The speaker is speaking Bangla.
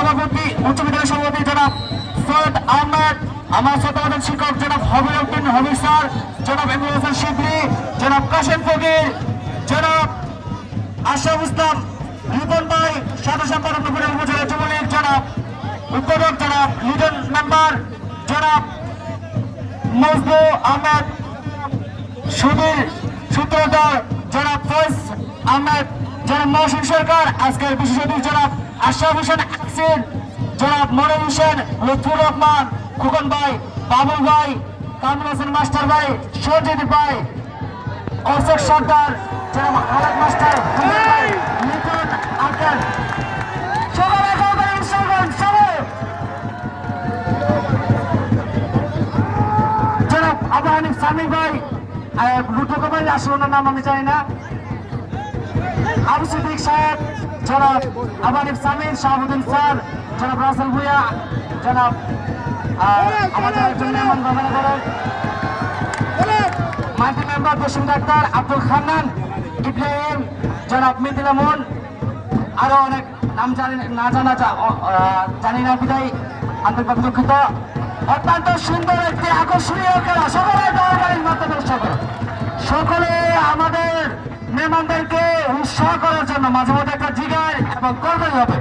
সভাপতি উচ্চ বিদ্যালয় সভাপতি জনাব সৈয়দ আহমেদ, আমার শ্রদ্ধাভাজন শিক্ষক জনাব হবির উদ্দিন হবির স্যার, জনাব এমরুল হাসান শিবলি, জনাব কাশেম ফকির, জনাব আশরাফ ইসলাম রিপন ভাই, সাধারণ সম্পাদক উপজেলা যুবলীগ, জনাব উদ্বোধক জনাব লিডন মেম্বার জনাব মজনু আহমেদ, সুধীর সূত্রধর জনাব ফয়েজ আহমেদ, জনাব মহসিন সরকার, আজকের বিশেষ অতিথি জনাব আশরাফ হোসেন আকসির, জনাব মনির হোসেন, লুৎফুর রহমান, খোকন ভাই, বাবুল ভাই, কামরুল হোসেন মাস্টার ভাই, সজিদ ভাই, অশোক সর্দার, জনাব আলাদ মাস্টার, ভাই, লিটন আঙ্কেল, সবাই জনাব আবু হানিফ সামি ভাই, লুটুক ভাই আসলে ওনার নাম আমি জানি না, আবু সিদ্দিক সাহেব, জনাব আবু হানিফ সামির, শাহাবুদ্দিন স্যার, জনাব রাসেল ভুইয়া, জনাব আমাদের একজন মেহমান গভর্নর করেন multi member Basim doctor Abdul Khannan, Ibrahim, জনাব মিদিল আমন, আরো অনেক নাম জানি না বিদায় আন্তরিকভাবে দুঃখিত। অত্যন্ত সুন্দর একটি আকর্ষণীয় খেলা, সকলে দরকারি মাত্র সকলে আমাদের মেহমানদেরকে উৎসাহ করার জন্য মাঝে মধ্যে একটা জিগায় এবং করতেই হবে।